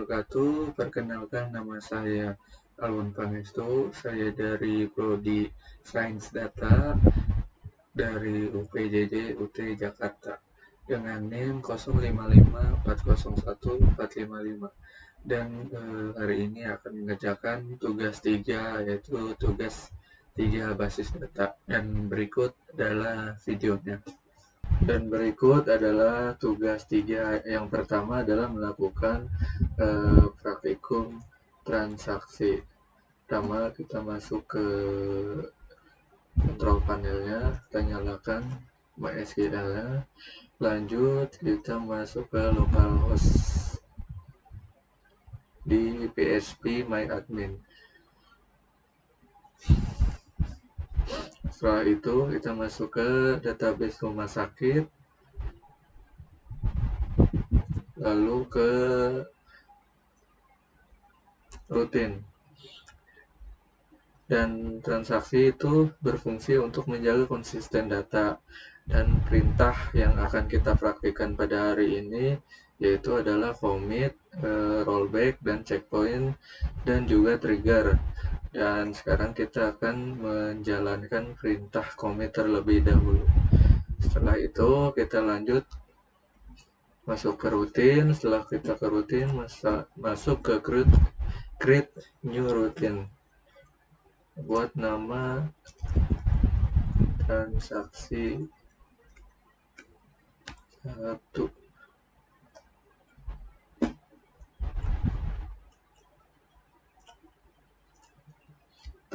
wabarakatuh. Perkenalkan, nama saya Alwan Pangestu. Saya dari Prodi Sains Data dari UPJJ UT Jakarta dengan NIM 055401 dan hari ini akan mengerjakan tugas 3, yaitu tugas 3 basis data, dan berikut adalah videonya. Dan berikut adalah tugas 3. Yang pertama adalah melakukan praktikum transaksi. Pertama, kita masuk ke kontrol panelnya, kita nyalakan MySQL-nya. Lanjut, kita masuk ke localhost di PHP MyAdmin. Setelah itu, kita masuk ke database rumah sakit, lalu ke rutin. Dan transaksi itu berfungsi untuk menjaga konsisten data. Dan perintah yang akan kita praktikkan pada hari ini yaitu adalah commit, rollback, dan checkpoint, dan juga trigger. Dan sekarang kita akan menjalankan perintah commit terlebih dahulu. Setelah itu kita lanjut masuk ke rutin. Setelah kita ke rutin, masuk ke create new routine. Buat nama transaksi 1.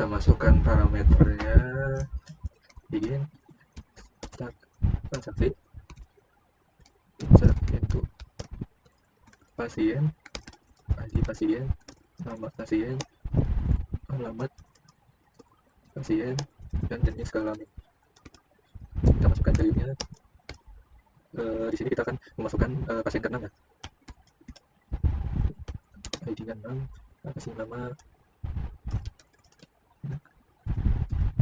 Kita masukkan parameternya, begin start transaksi, insert into pasien, ID pasien, nama pasien, alamat pasien, dan jenis kelamin. Kita masukkan value-nya. Di sini kita akan memasukkan pasien ke-6 ya. ID-nya 6, kasih nama,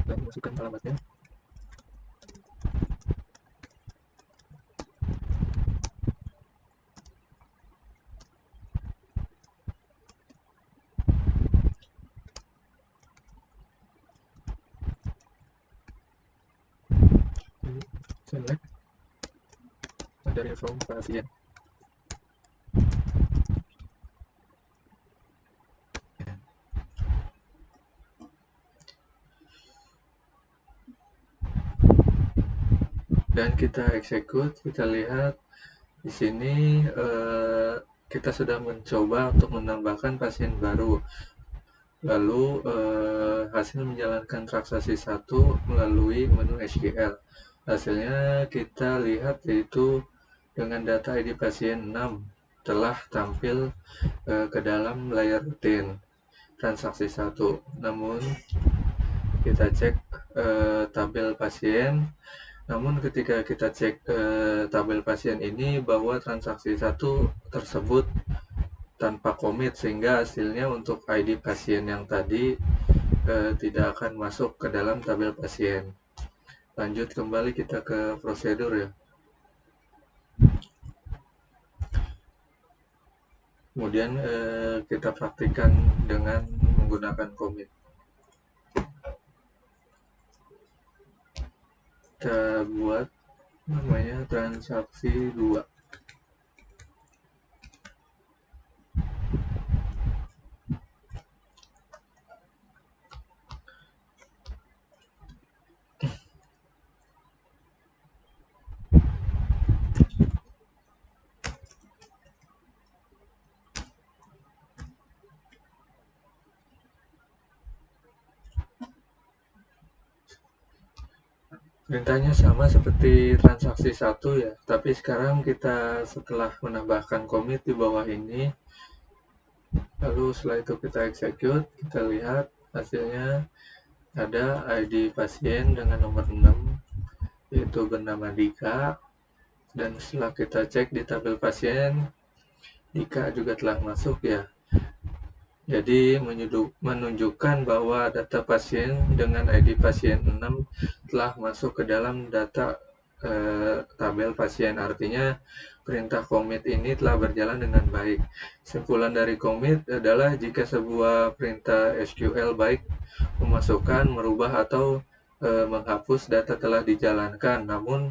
dan masukkan alamatnya. Select dari from pasien. Dan kita execute, kita lihat di sini kita sudah mencoba untuk menambahkan pasien baru. Lalu hasil menjalankan transaksi 1 melalui menu SQL. Hasilnya kita lihat yaitu dengan data ID pasien 6 telah tampil ke dalam layar rutin transaksi 1. Namun kita cek tabel pasien. Namun ketika kita cek tabel pasien ini bahwa transaksi 1 tersebut tanpa commit, sehingga hasilnya untuk ID pasien yang tadi tidak akan masuk ke dalam tabel pasien. Lanjut kembali kita ke prosedur ya. Kemudian kita praktikkan dengan menggunakan commit. Kita buat namanya transaksi 2. Perintahnya sama seperti transaksi 1 ya, tapi sekarang kita setelah menambahkan commit di bawah ini, lalu setelah itu kita execute, kita lihat hasilnya ada ID pasien dengan nomor 6, yaitu bernama Dika. Dan setelah kita cek di tabel pasien, Dika juga telah masuk ya. Jadi menunjukkan bahwa data pasien dengan ID pasien 6 telah masuk ke dalam data tabel pasien. Artinya perintah commit ini telah berjalan dengan baik. Kesimpulan dari commit adalah jika sebuah perintah SQL baik memasukkan, merubah atau menghapus data telah dijalankan, namun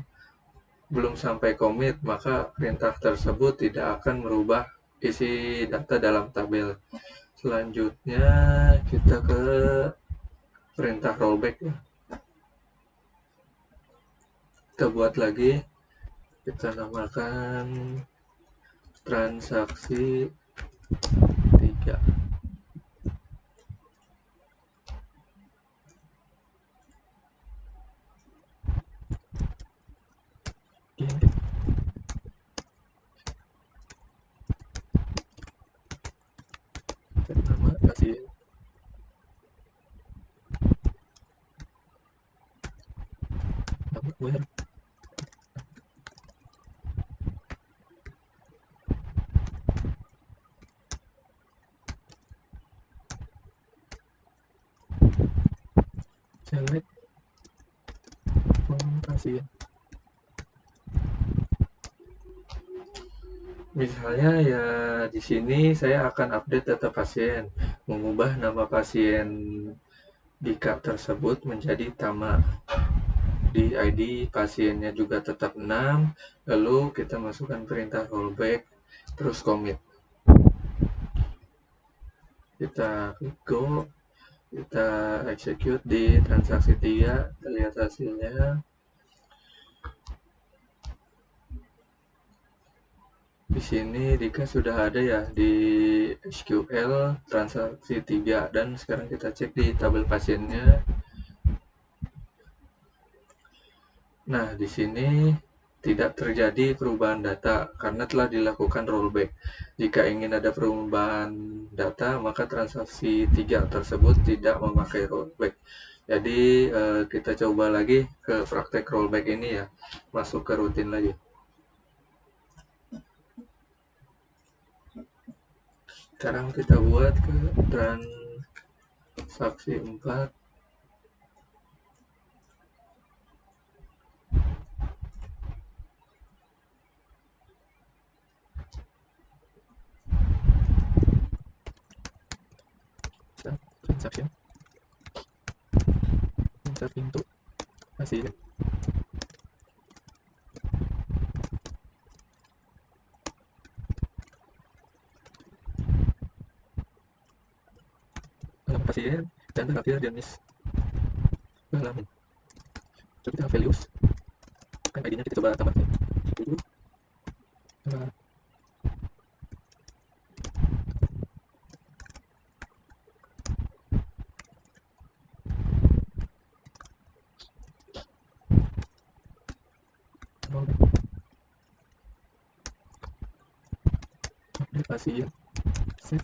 belum sampai commit, maka perintah tersebut tidak akan merubah isi data dalam tabel. Selanjutnya kita ke perintah rollback ya. Kita buat lagi, kita namakan transaksi 3. Ini nama kasih nama where select pasien. Misalnya ya di sini saya akan update data pasien, mengubah nama pasien Dika tersebut menjadi Tama. Di ID pasiennya juga tetap 6, lalu kita masukkan perintah rollback, terus commit. Kita klik go, kita execute di transaksi 3, kita lihat hasilnya. Di sini Dika sudah ada ya di SQL transaksi 3, dan sekarang kita cek di tabel pasiennya. Nah, di sini tidak terjadi perubahan data karena telah dilakukan rollback. Jika ingin ada perubahan data, maka transaksi 3 tersebut tidak memakai rollback. Jadi kita coba lagi ke praktek rollback ini ya, masuk ke rutin lagi. Sekarang kita buat ke transaksi 4. Transaction insert pintu hasil. Alamat pasien dan terakhir jenis halaman. Coba kita values kan ID-nya kita coba tambah dulu. Tambah pasien set.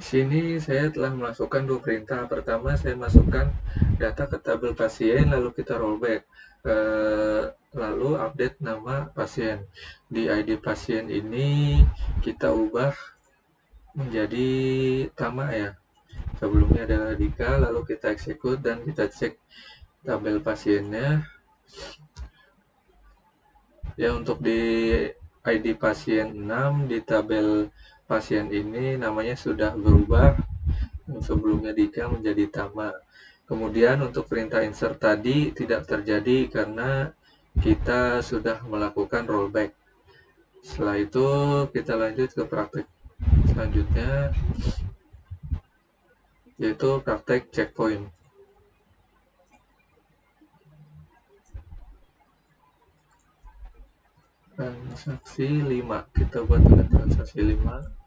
Di sini saya telah masukkan 2 perintah. Pertama, saya masukkan data ke tabel pasien, lalu kita rollback. Lalu update nama pasien. Di ID pasien ini kita ubah menjadi Tama ya. Sebelumnya adalah Dika, lalu kita execute dan kita cek tabel pasiennya. Ya, untuk di ID pasien 6 di tabel pasien ini namanya sudah berubah, sebelumnya Dika menjadi Tama. Kemudian untuk perintah insert tadi tidak terjadi karena kita sudah melakukan rollback. Setelah itu kita lanjut ke praktek selanjutnya, yaitu praktek checkpoint. Transaksi 5, kita buat dengan transaksi 5.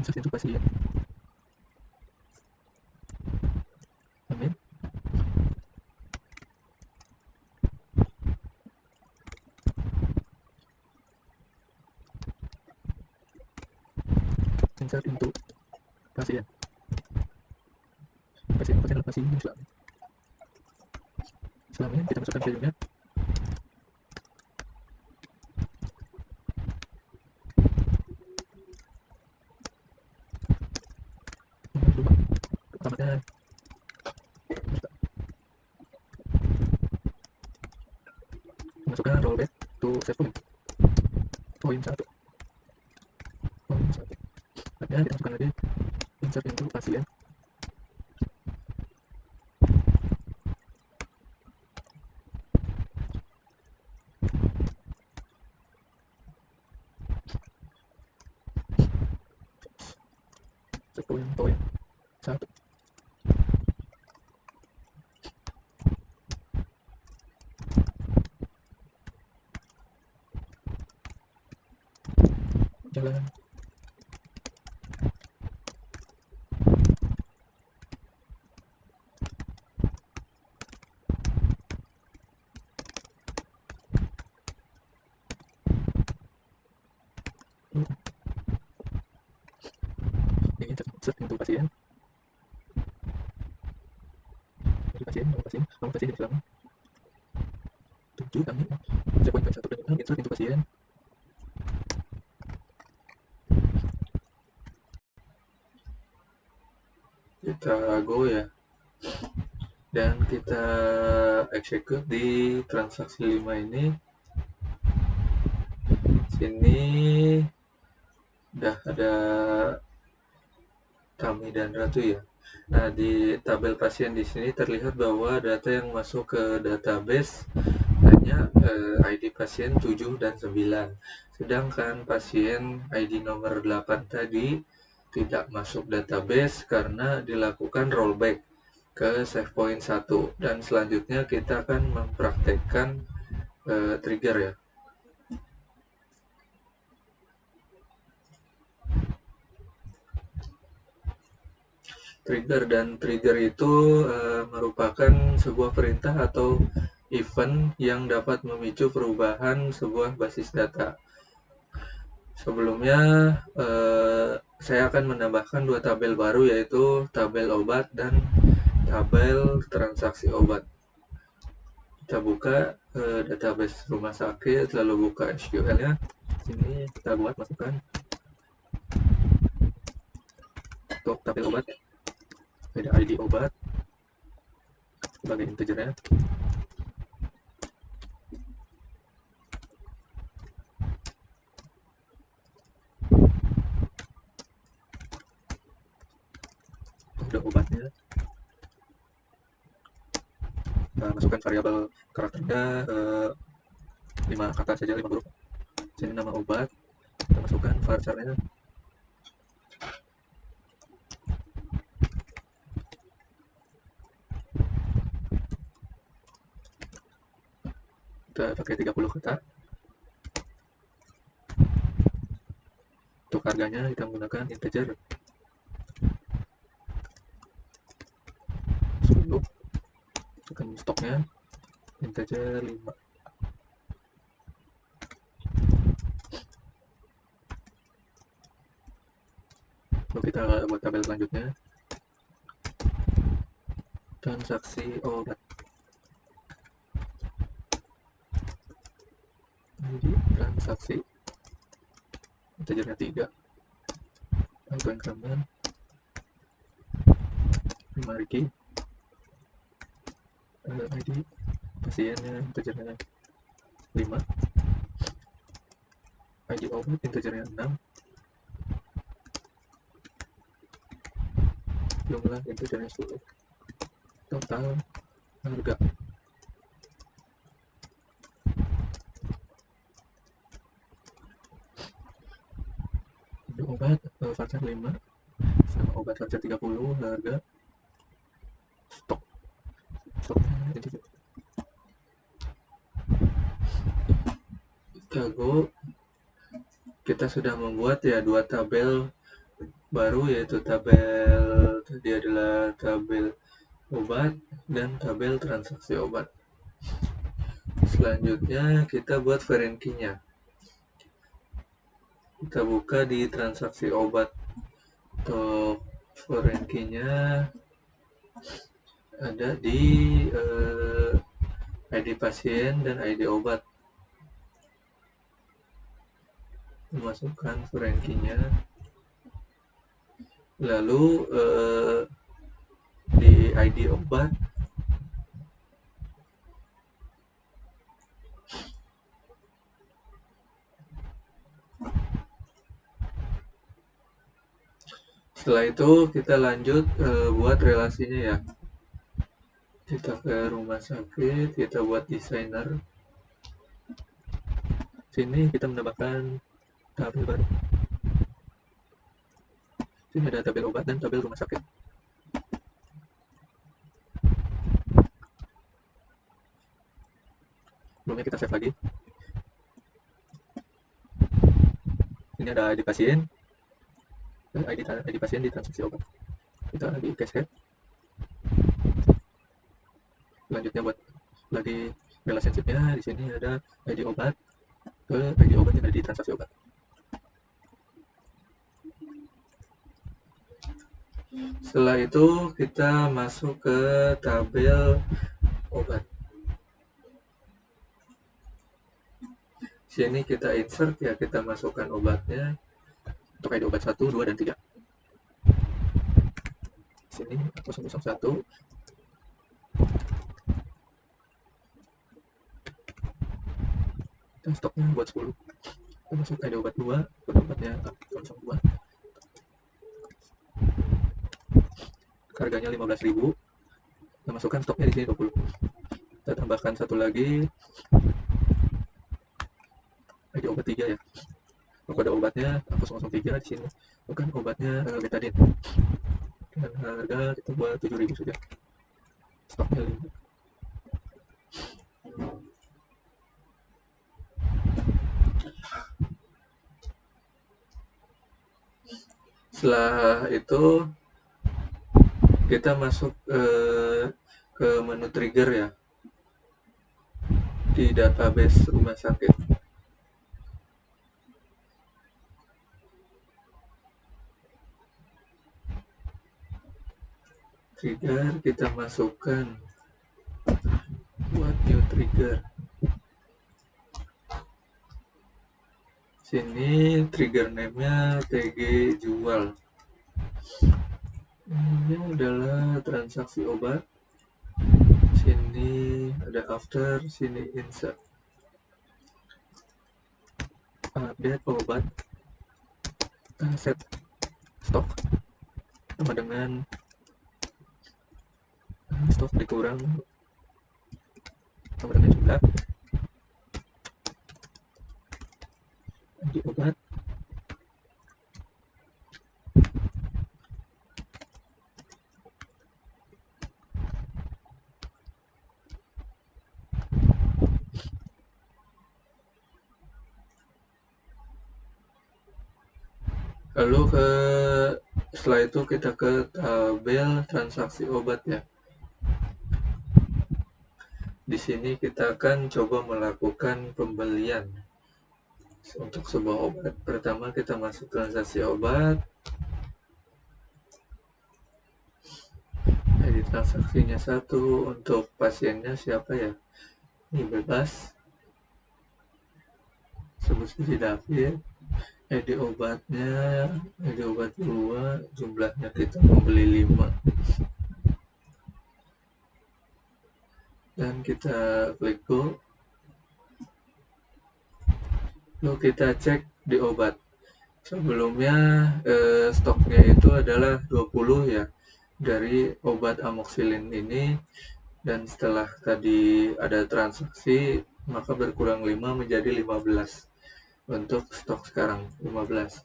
Insert itu pasien. Amin. insert into pasien. Pasien adalah pasien Islam. Selanjutnya kita masukkan filenya. Alamatnya masukkan rollback to save point. Poin 1. Artinya kita masukkan lagi insert into pasien. Poin 1. Jalan. Ini insert into pasien. Nomor pasien jadi selama 7 kami cek poin 1 dan 6 insert into pasien. Kita go ya, dan kita execute di transaksi 5 ini. Sini udah ada Tami dan Ratu ya. Nah, di tabel pasien di sini terlihat bahwa data yang masuk ke database hanya ID pasien 7 dan 9. Sedangkan pasien ID nomor 8 tadi tidak masuk database karena dilakukan rollback ke save point 1. Dan selanjutnya kita akan mempraktekkan trigger ya. Trigger itu merupakan sebuah perintah atau event yang dapat memicu perubahan sebuah basis data. Sebelumnya saya akan menambahkan 2 tabel baru, yaitu tabel obat dan tabel transaksi obat. Kita buka database rumah sakit, lalu buka SQL-nya. Sini kita buat masukkan untuk tabel obat. Ada ID obat sebagai integernya. Udah obatnya. Masukkan variabel karakternya 5 kata saja, 5 huruf. Sini nama obat. Kita masukkan varchar-nya. Kita pakai 30 kata. Untuk harganya kita menggunakan integer 10. Masukkan stoknya integer 5. Lalu kita buat tabel selanjutnya, transaksi obat. Jadi transaksi integernya 3. Auto increment 5 Ricky. ID pasiennya integernya 5. ID obat integernya 6. Jumlah integernya 10. Total harga untuk obat varchar 5 sama obat varchar 30, harga stoknya integer. Kita sudah membuat ya 2 tabel baru, yaitu tabel tadi adalah tabel obat dan tabel transaksi obat. Selanjutnya kita buat foreign key-nya. Kita buka di transaksi obat Untuk foreign key-nya ada di ID pasien dan ID obat. Memasukkan foreign key-nya, lalu di ID obat setelah itu kita lanjut buat relasinya ya. Kita ke rumah sakit, kita buat desainer. Sini kita menambahkan tabel baru. Sini ada tabel obat dan tabel rumah sakit. Sebelumnya kita save lagi. Ini ada ID pasien, ID pasien di transaksi obat. Kita lagi cascade. Selanjutnya buat lagi relationship-nya, di sini ada ID obat ke ID obat yang ada di transaksi obat. Setelah itu kita masuk ke tabel obat. Sini kita insert ya, kita masukkan obatnya untuk ID obat 1, 2, dan 3. Sini 001. Kita stoknya buat 10. Kita masuk ID obat 2, buat obatnya 002. Harganya 15.000. Kita masukkan stoknya di sini 20. Kita tambahkan satu lagi ID obat 3 ya. Kode obatnya 003 di sini. Bukan obatnya betadine. Dan harga kita buat 7.000 saja. Stoknya 5. Setelah itu kita masuk ke menu trigger ya, di database rumah sakit. Trigger kita masukkan buat new trigger. Sini trigger name-nya TG jual. Ini adalah transaksi obat. Sini ada after, sini insert. Update obat. Set stok sama dengan stok dikurang sama dengan jumlah di obat. Lalu setelah itu kita ke tabel transaksi obat ya. Di sini kita akan coba melakukan pembelian untuk sebuah obat. Pertama kita masuk transaksi obat. Jadi transaksinya 1, untuk pasiennya siapa ya? Ini bebas. Sebut saja David. ID obatnya, ID obat 2, jumlahnya kita membeli 5. Dan kita klik go. Lalu kita cek di obat. Sebelumnya stoknya itu adalah 20 ya, dari obat amoxicillin ini. Dan setelah tadi ada transaksi, maka berkurang 5 menjadi 15. Untuk stok sekarang 15.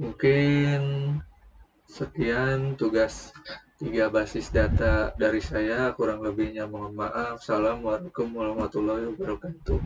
Mungkin sekian tugas 3 basis data dari saya, kurang lebihnya mohon maaf. Assalamualaikum warahmatullahi wabarakatuh.